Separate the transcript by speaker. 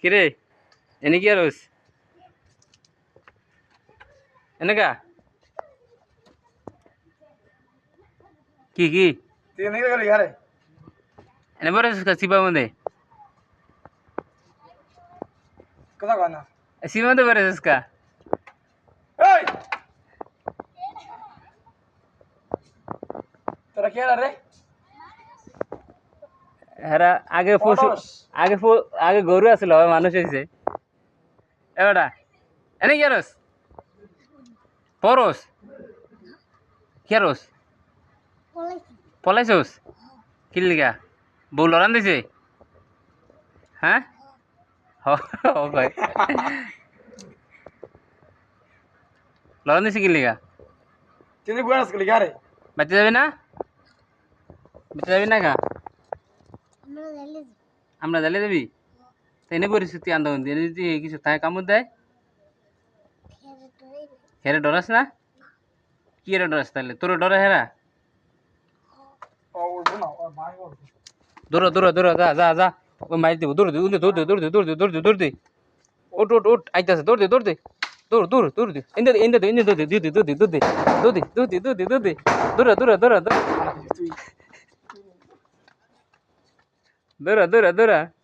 Speaker 1: কিরে এনে কি আরস এনেকা কি কি এনে বড় সিবা মধ্যে সিবা মধ্যে বড় কা
Speaker 2: তোরা কে রে
Speaker 1: হেরা আগে পশু আগে গরু আছিল মানুষ হয়েছে এবারটা এনে কি আরস পরস কি আরস পলাইছস কি লিগা বউ লড়ান দিছে হ্যাঁ ভাই লড়ান দিছে কি লিগা
Speaker 2: তুই বুয়াস গলি গারে
Speaker 1: বাচ্চা যাবি না বাচ্চা যাবি না কা আমরা জ্বালিয়ে যাবি এনে পরিস্থিতি আন্দা এনে যদি কিছু তাই কামড় দেয় হেরে ডরাস না কি হেরে ডরাস তাহলে তোর ডরে হেরা দৌড় দৌড় দৌড় যা যা যা ওই মারি দিব দৌড় দে দৌড় দে দৌড় দে দৌড় দে দৌড় দে দৌড় দে উঠ উঠ উঠ আইতাছে দৌড় দে দৌড় দে দৌড় দৌড় দৌড় দে ইন্দে ইন্দে ইন্দে দৌড় দে দৌড় দে দৌড় দে দৌড় দে দৌড় দে দৌড় দে দৌড় দে দৌড় দৌড় দৌড় দৌড় দৌড় দৌড় দৌড়